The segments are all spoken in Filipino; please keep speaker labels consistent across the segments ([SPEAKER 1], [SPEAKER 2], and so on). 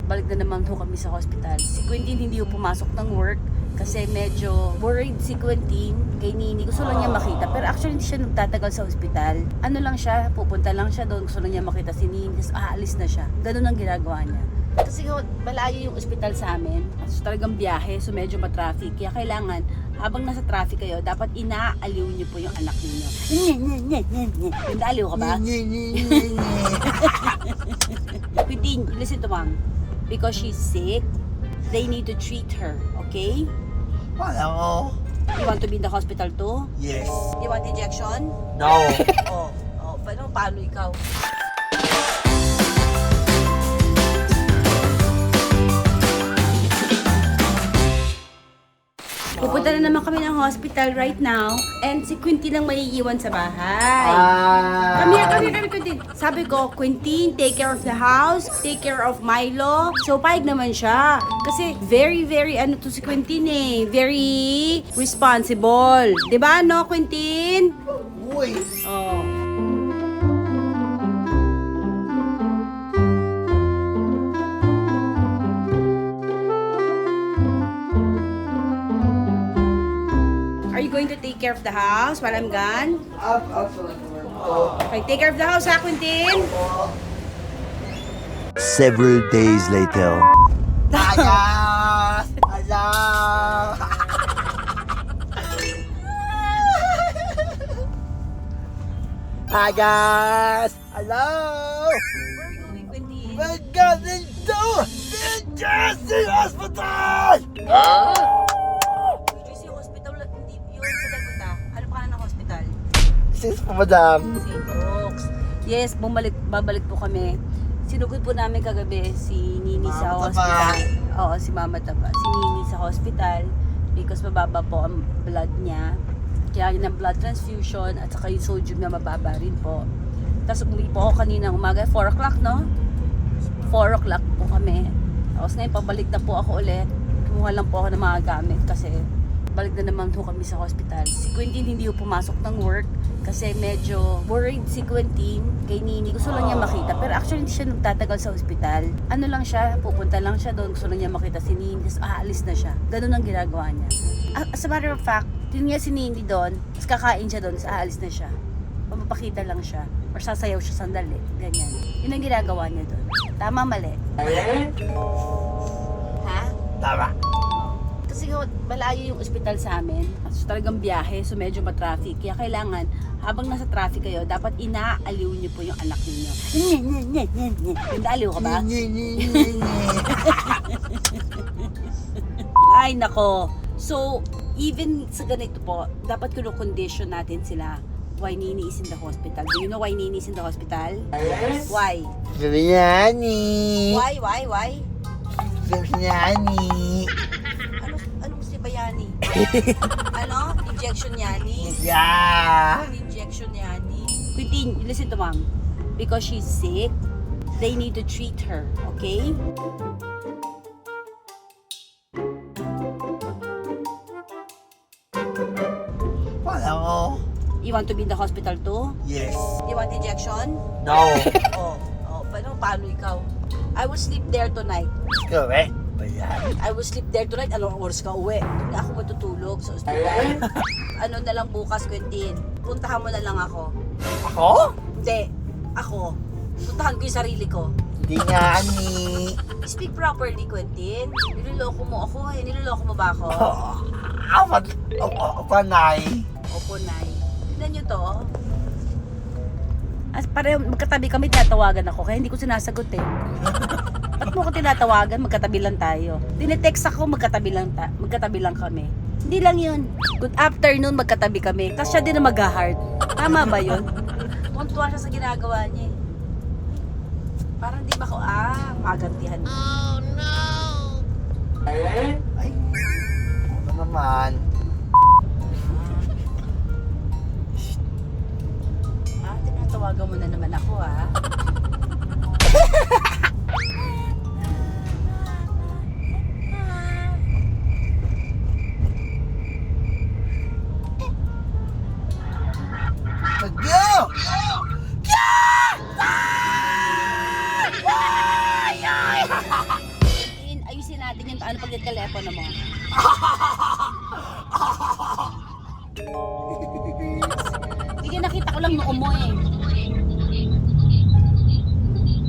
[SPEAKER 1] balik na naman ho kami sa hospital. Si Quentin hindi ho pumasok ng work kasi medyo worried si Quentin kay Nini. Gusto lang niya makita. Pero actually hindi siya nagtatagal sa hospital. Ano lang siya, pupunta lang siya doon. Gusto lang niya makita si Nini kasi aalis na siya. Ganun ang ginagawa niya. Kasi malayo yung ospital sa amin. So talagang biyahe, so medyo matraffic. Kaya kailangan, habang nasa traffic kayo, dapat inaaliw niyo po yung anak niyo. Inaaliw ka ba? Quentin, listen to mom. Because she's sick, they need to treat her, okay?
[SPEAKER 2] Hello.
[SPEAKER 1] You want to be in the hospital too?
[SPEAKER 2] Yes.
[SPEAKER 1] You want injection?
[SPEAKER 2] No.
[SPEAKER 1] Paano ikaw? Pupunta na naman kami ng hospital right now and si Quentin ang maiiwan sa bahay. Come here, Quentin. Sabi ko, Quentin, take care of the house, take care of Milo. So, paig naman siya. Kasi very, ano to si Quentin eh. Very responsible. Diba, no, Quentin?
[SPEAKER 2] Uy.
[SPEAKER 1] Oh. Are you going to take care of the house while I'm gone? Okay, take care of the house, ha, Quentin?
[SPEAKER 3] Several days later.
[SPEAKER 2] Ayas! Hello! Ayas! Hello!
[SPEAKER 1] Where are you going, Quentin?
[SPEAKER 2] We're going to the Jersey Hospital!
[SPEAKER 1] UGC Hospital, hindi yun. Saan punta? Ano pa ng hospital?
[SPEAKER 2] Sis po, madam.
[SPEAKER 1] St. Oaks. Yes, babalik po kami. Sinugod po namin kagabi si Nini sa
[SPEAKER 2] Mama
[SPEAKER 1] hospital.
[SPEAKER 2] Taba.
[SPEAKER 1] Oo, si Mama Taba. Si Nini sa hospital because mababa po ang blood niya. Kaya ng blood transfusion at saka yung sodium na mababa rin po. Tapos umuwi po ako kaninang umaga, 4 o'clock, no? 4 o'clock po kami. Tapos ngayon, pabalik na po ako ulit. Kumuha lang po ako ng mga gamit kasi balik na naman po kami sa hospital. Si Quentin hindi po pumasok ng work kasi medyo worried si Quentin kay Nini. Gusto lang niya makita. Pero actually hindi siya nagtatagal sa hospital. Ano lang siya, pupunta lang siya doon. Gusto lang niya makita si Nini kasi aalis na siya. Ganun ang ginagawa niya. As a matter of fact, tingnan si Nini doon, tapos kakain siya doon, tapos aalis na siya. Mapapakita lang siya. Or sasayaw siya sandali. Ganyan. Yun ang ginagawa niya doon. Tama, mali? Ha?
[SPEAKER 2] Tama.
[SPEAKER 1] Kasi malayo yung ospital sa amin. So talagang biyahe, so medyo matraffic. Kaya kailangan, habang nasa traffic kayo, dapat inaaliw niyo po yung anak niyo. Inaaliw ka ba? Ay, nako. So, even sa ganito po, dapat kino-condition natin sila why Nini is in the hospital. Do you know why Nini is in the hospital?
[SPEAKER 2] Yes.
[SPEAKER 1] Why?
[SPEAKER 2] Biryani.
[SPEAKER 1] Why?
[SPEAKER 2] Biryani.
[SPEAKER 1] Anong si Bayani? Ano? Injection yani?
[SPEAKER 2] Yeah.
[SPEAKER 1] Injection yani? Quentin, listen to mom. Because she's sick, they need to treat her, okay?
[SPEAKER 2] Hello.
[SPEAKER 1] You want to be in the hospital too?
[SPEAKER 2] Yes.
[SPEAKER 1] You want injection?
[SPEAKER 2] No.
[SPEAKER 1] Paano ikaw? I will sleep there tonight.
[SPEAKER 2] Correct. Bayan.
[SPEAKER 1] I will sleep there tonight. Anong oras ka uwi? Doon na ako matutulog sa ospital. Ano na lang bukas, Quentin? Puntahan mo na lang ako.
[SPEAKER 2] Ako?
[SPEAKER 1] Hindi. Ako. Puntahan ko yung sarili ko.
[SPEAKER 2] Hindi nga ni.
[SPEAKER 1] Speak properly, Quentin. Niloloko mo ako eh. Niloloko mo ba ako?
[SPEAKER 2] Panay.
[SPEAKER 1] Opo, Nay. Tignan nyo to. As pareho, magkatabi kami, tinatawagan ako. Kaya hindi ko sinasagot eh. Ba't mo ko tinatawagan? Magkatabi lang tayo. Tinetext ako, magkatabi lang kami. Hindi lang yun. Good afternoon, magkatabi kami. Tapos siya din na mag-heart. Tama ba yun? Tuntua siya sa ginagawa niya eh. Parang di ba ko, magantihan.
[SPEAKER 4] Oh no!
[SPEAKER 2] Ay. Ano naman?
[SPEAKER 1] Tinatawagan mo na naman ako
[SPEAKER 2] Go!
[SPEAKER 4] Ay!
[SPEAKER 1] natin yung ano pag telepono mo. Hindi nakita ko lang noo mo eh.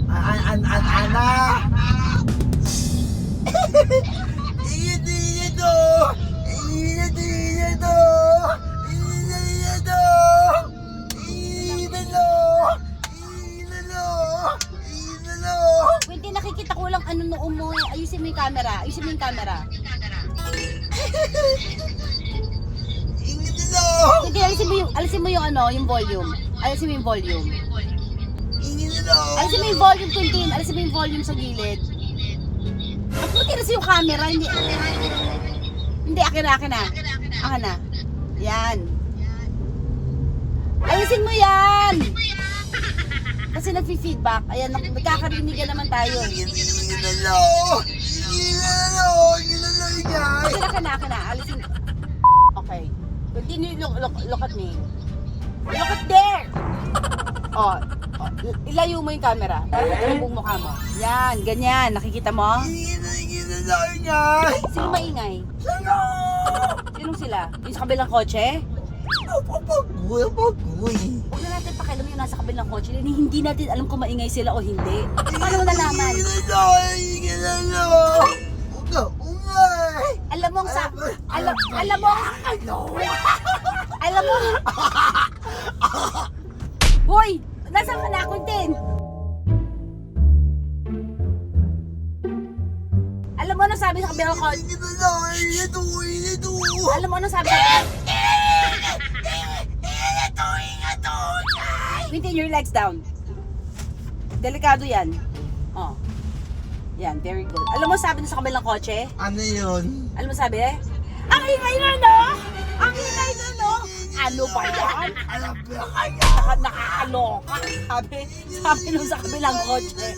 [SPEAKER 2] Ana. Ito.
[SPEAKER 1] Hindi nakikita ko lang ano noo mo eh. Ayusin mo yung camera. Ayusin mo yung camera. Hindi, alisin mo yung ano, yung volume. Alisin mo yung volume. Alisin mo yung volume, Quintin. Alisin mo yung volume sa gilid. At mo tinasi yung camera. Hindi, akin na. Yan. Alisin mo yan! Kasi nag-feedback. Ayan, nagkakarinigan naman tayo. Akin na. Alisin. Okay. Continue, look at me. Look at there! Oh, ilayo mo yung camera. Para matulong mukha mo. Yan, ganyan. Nakikita mo? Sino maingay? Sinong sila? Yung sa kabilang kotse? Huwag na natin pakialam yung nasa kabilang kotse. Hindi natin alam kung maingay sila o hindi. Paano mo nalaman? Alam mo Hoy! Nasaan ka na, Quintin? Alam mo ano sabi sa kabilang kotse? Alam mo ano sabi sa Quintin, your legs down. Delikado yan. Oh. Yan, very good. Alam mo sabi sa kabilang kotse?
[SPEAKER 2] Ano yun?
[SPEAKER 1] Alam mo sabi? Ang ingay na, no? Ang ingay na, no? Ano ba yan?
[SPEAKER 2] Alam ba kayo?
[SPEAKER 1] Nakakaloka. Sabi nung sa kabilang kotse.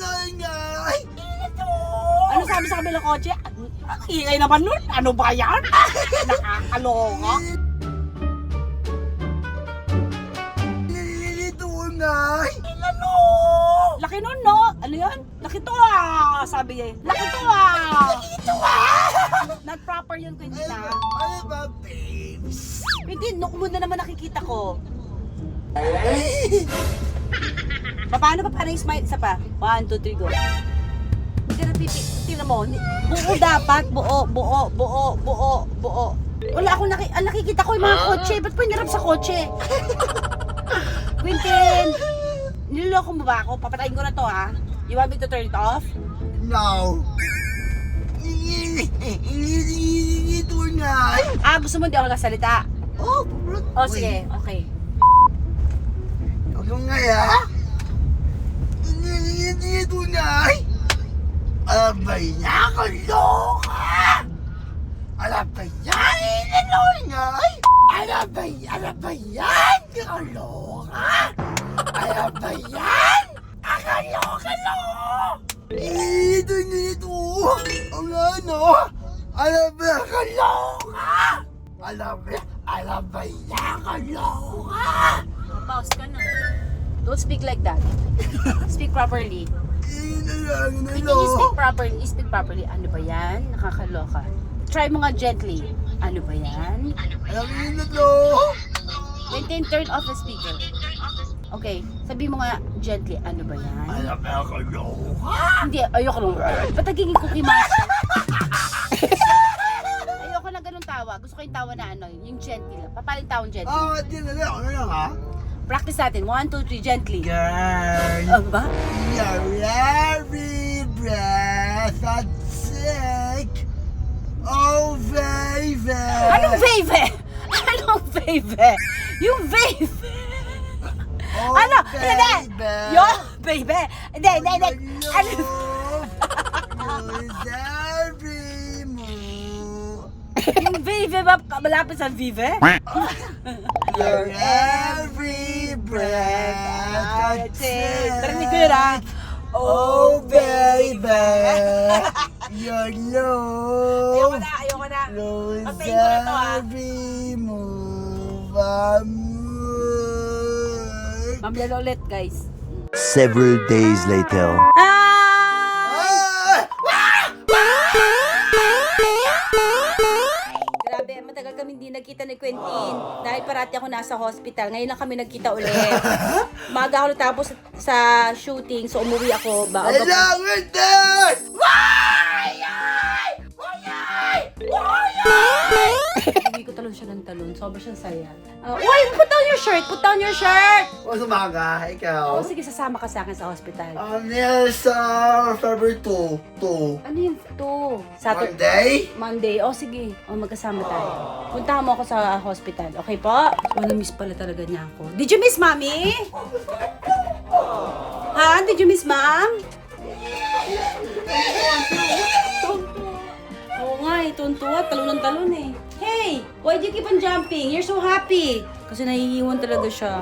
[SPEAKER 1] Ano sabi sa kabilang kotse? Ang ingay naman nun. Ano ba yan? Nakakaloka. Laki nun, no? Ano yan? Laki to ah! Sabi niya. Laki to ah! Not proper yun, Quintin ah.
[SPEAKER 2] Ano ba, babes?
[SPEAKER 1] Quintin, nook mo na naman nakikita ko. Paano yung smile? Isa pa. 1, 2, 3, go. Hindi ka napipik. Tingnan mo. Buo dapat. Buo. Wala akong nakikita ko yung mga kotse. Ba't pa hinarap sa kotse? Quintin! Niloloko mo ba ako? Papatayin ko na to ha. You want me to turn it off?
[SPEAKER 2] No. Ito na.
[SPEAKER 1] Gusto mo hindi ako nagsalita?
[SPEAKER 2] Oh,
[SPEAKER 1] Sige. Okay.
[SPEAKER 2] Huwag kang ngaya. Ito na. Abay na, kaloka. Alabay yan, inanoy. Alabay yan, kaloka. Alabay yan. Kaloka. Ito. Ang ano? Alabay, kaloka. Alabay yan, kaloka.
[SPEAKER 1] Pause ka na. Don't speak like that. Speak properly. When you speak properly. Ano ba yan? Nakakaloka. Try mo nga gently. Ano ba yan?
[SPEAKER 2] Alabay na to.
[SPEAKER 1] Maintain, turn off the speaker. Okay, sabi mo nga gently. Ano ba yan?
[SPEAKER 2] Alabay, kaloka.
[SPEAKER 1] Hindi, ayoko lang. Ba't nagiging cookie master? Ayoko na ganun tawa. Gusto ko yung tawa na ano, yung gently lang. Papaling tawang gently.
[SPEAKER 2] Di na lang. Ano lang ha?
[SPEAKER 1] Practice natin. 1, 2, 3, gently.
[SPEAKER 2] Girl.
[SPEAKER 1] Ano ba?
[SPEAKER 2] You're every breath I take. Oh, baby.
[SPEAKER 1] Anong baby? Anong baby? Yung baby.
[SPEAKER 2] Oh,
[SPEAKER 1] Ano? Hindi.
[SPEAKER 2] baby.
[SPEAKER 1] Yo, baby. Hindi. Ano?
[SPEAKER 2] Lose every move.
[SPEAKER 1] Yung baby ba? Malapit sa vive?
[SPEAKER 2] You're every breath I take.
[SPEAKER 1] Tarinig ko yun ah.
[SPEAKER 2] Oh, baby. Your love.
[SPEAKER 1] Ayoko na.
[SPEAKER 2] Lose
[SPEAKER 1] Patayin ko na to, ah.
[SPEAKER 2] every move I move.
[SPEAKER 1] Mamlalo ulit, guys.
[SPEAKER 3] Several days later.
[SPEAKER 1] Hi! nagkita ni Quentin. Dahil parati ako nasa hospital. Ngayon lang kami nagkita ulit. Maga ako natapos sa shooting, so umuwi ako.
[SPEAKER 2] Hello, Quentin!
[SPEAKER 1] Hindi ko talon siya ng talon. Sobra siyang saya. Uy, put down your shirt! Put down your shirt!
[SPEAKER 2] O, sumaga, ikaw.
[SPEAKER 1] Oh, sige, sasama ka sa akin sa hospital.
[SPEAKER 2] Nasa February 2.
[SPEAKER 1] Ano yung to? Monday? Oh, sige. Oh, magkasama tayo. Puntahan mo ako sa hospital. Okay po? So, na-miss pala talaga niya ako. Did you miss mommy? Ha? Did you miss mom? Oo nga eh, tuntua. Talon ng talon eh. Hey! Why do you keep on jumping? You're so happy. Kasi nahihiwan talaga siya.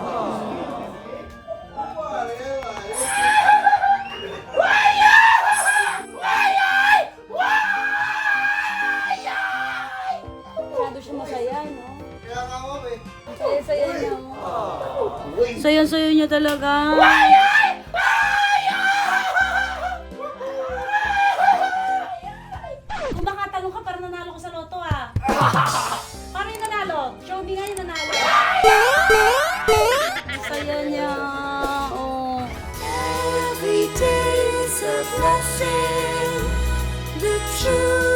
[SPEAKER 1] Masyado siya masaya, no?
[SPEAKER 2] Kaya nga ako, eh.
[SPEAKER 1] Saya-saya niya, no?
[SPEAKER 2] Uy,
[SPEAKER 1] Saya-saya niya talaga. Kung makatanong ka, parang nanalo ko sa loto, ah. Paano yung nanalo? Show me nga yung nanalo. Saya niya. Oh.
[SPEAKER 4] Every day is a blessing. The truth.